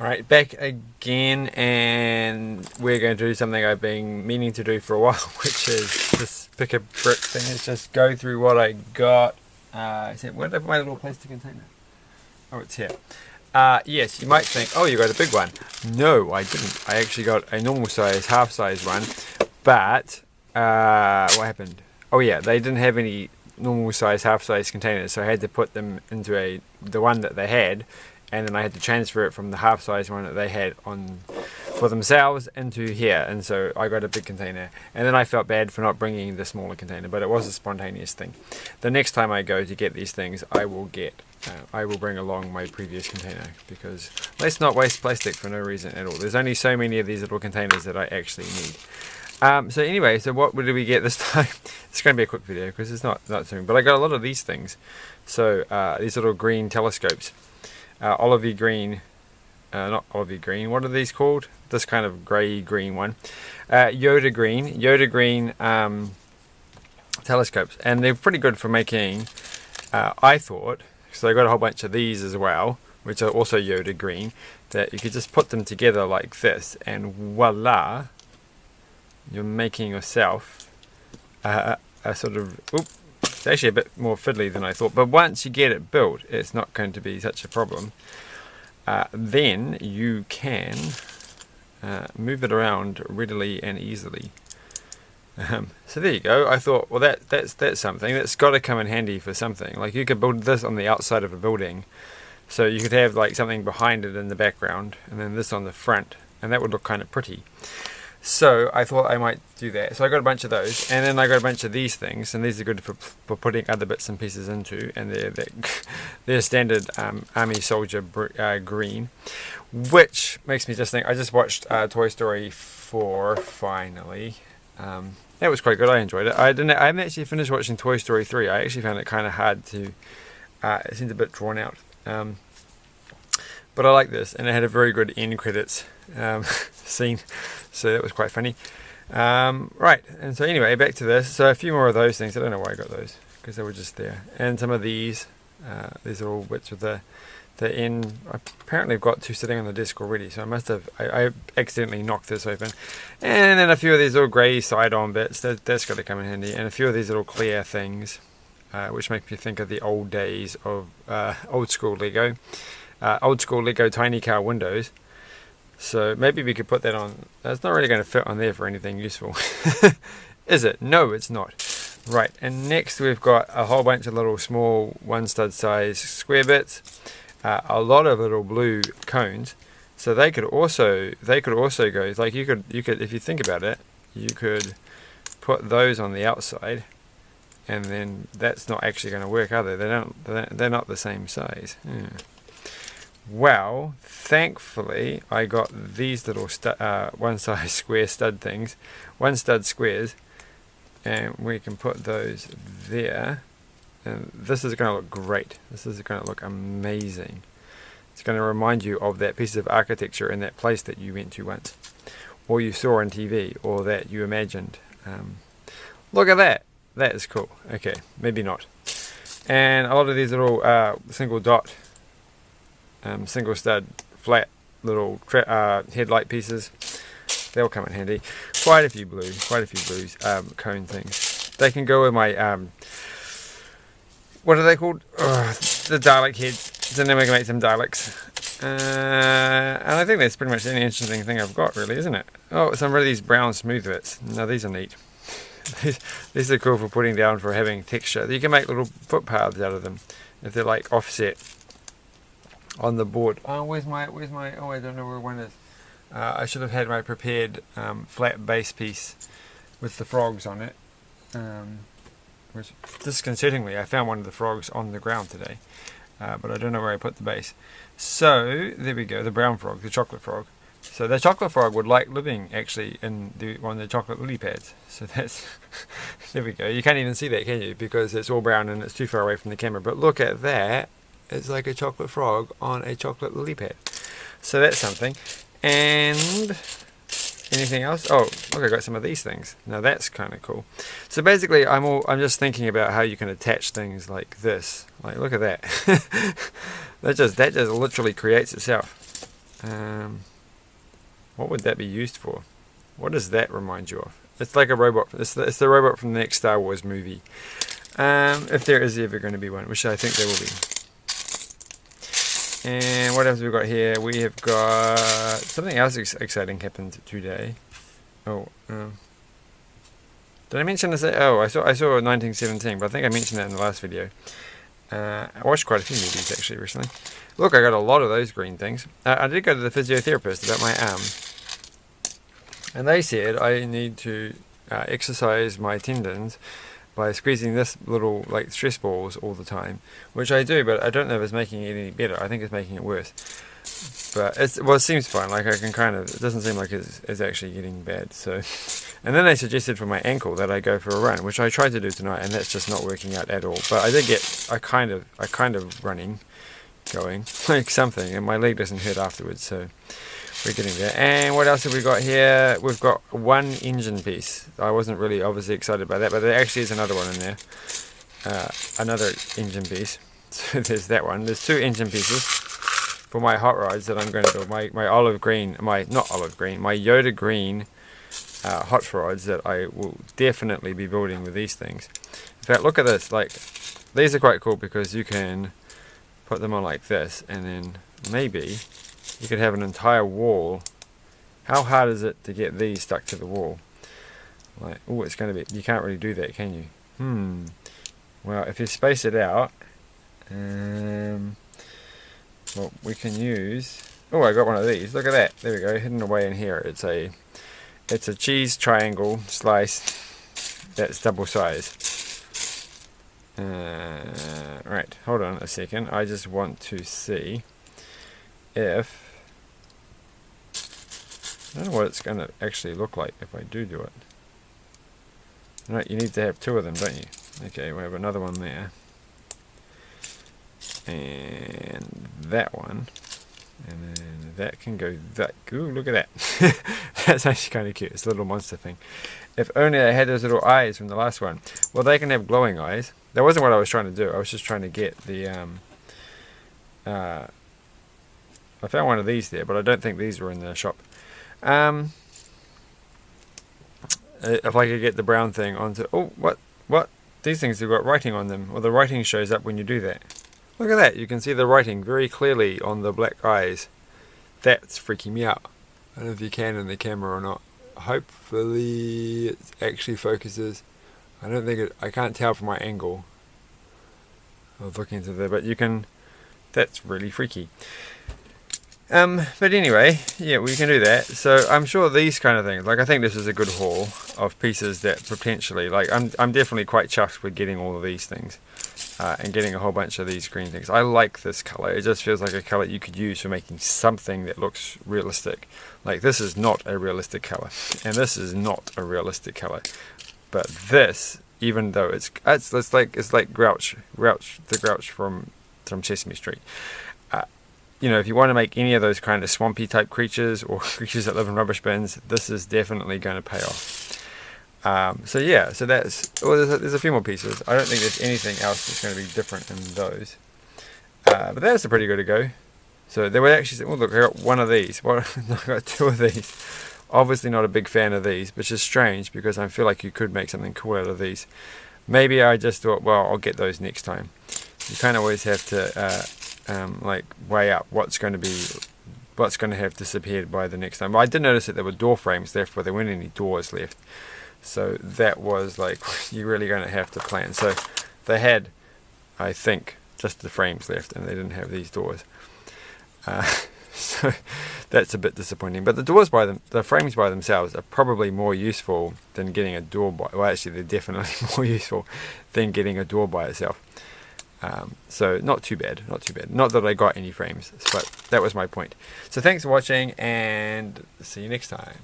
Alright, back again, and we're going to do something I've been meaning to do for a while, which is this pick a brick thing. Is just go through what I got. Where did I put my little plastic container? Oh, it's here. Yes, you might think, oh, you got a big one. No, I didn't. I actually got a normal size, half size one. But, what happened? Oh yeah, they didn't have any normal size, half size containers, so I had to put them into the one that they had, and then I had to transfer it from the half size one that they had on for themselves into here, and so I got a big container, and then I felt bad for not bringing the smaller container, but it was a spontaneous thing. The next time I go to get these things, I will bring along my previous container, because let's not waste plastic for no reason at all. There's only so many of these little containers that I actually need. So anyway, so what did we get this time? It's going to be a quick video because it's not soon, but I got a lot of these things. So these little green telescopes, olivey green, not olivey green. What are these called? This kind of grey green one, Yoda green telescopes, and they're pretty good for making. I thought, so I got a whole bunch of these as well, which are also Yoda green. That you could just put them together like this, and voila. You're making yourself a sort of, it's actually a bit more fiddly than I thought, but once you get it built, it's not going to be such a problem. Then you can move it around readily and easily. So there you go. I thought, well, that's something that's got to come in handy for something. Like you could build this on the outside of a building, so you could have like something behind it in the background, and then this on the front, and that would look kind of pretty. So I thought I might do that. So I got a bunch of those, and then I got a bunch of these things, and these are good for putting other bits and pieces into, and they're standard Army Soldier green, which makes me just think, I just watched Toy Story 4 finally. That was quite good. I enjoyed it. I haven't actually finished watching Toy Story 3. I actually found it kind of hard to, it seemed a bit drawn out. But I like this, and it had a very good end credits scene, so that was quite funny. Right, and so anyway, back to this. So a few more of those things. I don't know why I got those, because they were just there. And some of these are all bits with the end. Apparently I've got two sitting on the desk already, so I accidentally knocked this open. And then a few of these little grey side-on bits, that's got to come in handy. And a few of these little clear things, which make me think of the old days of old school Lego. Old school Lego tiny car windows. So maybe we could put that on. That's not really going to fit on there for anything useful. Is it? No, it's not. Right, and next we've got a whole bunch of little small one stud size square bits. A lot of little blue cones. So they could also go, like you could if you think about it, you could put those on the outside, and then that's not actually going to work, are they? They're not the same size. Well, thankfully I got these little one size square stud things, one stud squares, and we can put those there, and this is going to look great. This is going to look amazing. It's going to remind you of that piece of architecture in that place that you went to once, or you saw on TV, or that you imagined. Look at that. That is cool. Okay, maybe not. And a lot of these little single dot, single stud flat little headlight pieces, they'll come in handy. Quite a few blues cone things. They can go with my what are they called, the Dalek heads, and then we can make some Daleks, and I think that's pretty much any interesting thing I've got, really, isn't it? Oh, some of these brown smooth bits. Now these are neat. These are cool for putting down, for having texture. You can make little footpaths out of them if they're like offset on the board. Oh, where's my, oh, I don't know where one is. I should have had my prepared flat base piece with the frogs on it. Which, disconcertingly, I found one of the frogs on the ground today, but I don't know where I put the base. So, there we go, the brown frog, the chocolate frog. So the chocolate frog would like living actually in one of the chocolate lily pads. So that's, there we go. You can't even see that, can you? Because it's all brown and it's too far away from the camera. But look at that. It's like a chocolate frog on a chocolate lily pad. So that's something. And anything else? Oh, look, I got some of these things. Now that's kind of cool. So basically, I'm just thinking about how you can attach things like this. Like, look at that. that just literally creates itself. What would that be used for? What does that remind you of? It's like a robot. It's the robot from the next Star Wars movie. If there is ever going to be one, which I think there will be. And what else have we got here? We have got something else exciting happened today. Oh, did I mention this? Oh, I saw 1917, but I think I mentioned that in the last video. I watched quite a few movies actually recently. Look, I got a lot of those green things. I did go to the physiotherapist about my arm, and they said I need to exercise my tendons by squeezing this little like stress balls all the time, which I do, but I don't know if it's making it any better. I think it's making it worse. But it seems fine. Like I can kind of, it doesn't seem like it's actually getting bad. So, and then they suggested for my ankle that I go for a run, which I tried to do tonight, and that's just not working out at all. But I did get a kind of running going, like something, and my leg doesn't hurt afterwards. So we're getting there. And what else have we got here? We've got one engine piece. I wasn't really obviously excited by that, but there actually is another one in there. Another engine piece. So there's that one. There's two engine pieces for my hot rods that I'm going to build. My olive green, my Yoda green hot rods that I will definitely be building with these things. In fact, look at this. Like, these are quite cool because you can put them on like this, and then maybe you could have an entire wall. How hard is it to get these stuck to the wall? Like, oh, it's going to be. You can't really do that, can you? Well, if you space it out, well, we can use. Oh, I got one of these. Look at that. There we go, hidden away in here. It's a cheese triangle slice that's double sized. Right, hold on a second. I just want to see if. I don't know what it's going to actually look like if I do it. Right, you need to have two of them, don't you? Okay, we have another one there. And that one. And then that can go that. Ooh, look at that. That's actually kind of cute. It's a little monster thing. If only I had those little eyes from the last one. Well, they can have glowing eyes. That wasn't what I was trying to do. I was just trying to get the... I found one of these there, but I don't think these were in the shop. If I could get the brown thing onto... Oh, what? These things have got writing on them. Well, the writing shows up when you do that. Look at that. You can see the writing very clearly on the black eyes. That's freaking me out. I don't know if you can in the camera or not. Hopefully it actually focuses. I don't think it... I can't tell from my angle. I was looking into there, but you can... That's really freaky. But anyway, yeah, we can do that. So I'm sure these kind of things, like I think this is a good haul of pieces that potentially, like I'm definitely quite chuffed with getting all of these things and getting a whole bunch of these green things. I like this color. It just feels like a color you could use for making something that looks realistic. Like this is not a realistic color, and this is not a realistic color. But this, even though it's like Grouch from Sesame Street. You know, if you want to make any of those kind of swampy type creatures or creatures that live in rubbish bins, this is definitely going to pay off. So yeah, so that's, well, there's a few more pieces. I don't think there's anything else that's going to be different in those. But that's a pretty good to go. So they were actually, well look, I got one of these. I got two of these. Obviously not a big fan of these, which is strange because I feel like you could make something cool out of these. Maybe I just thought, well, I'll get those next time. You kind of always have to like weigh up what's going to have disappeared by the next time. But I did notice that there were door frames left, but there weren't any doors left. So that was like, you're really going to have to plan. So they had, I think, just the frames left, and they didn't have these doors. So that's a bit disappointing. But the frames by themselves are probably more useful than getting a door by. Well, actually, they're definitely more useful than getting a door by itself. So not too bad. Not that I got any frames, but that was my point. So thanks for watching, and see you next time.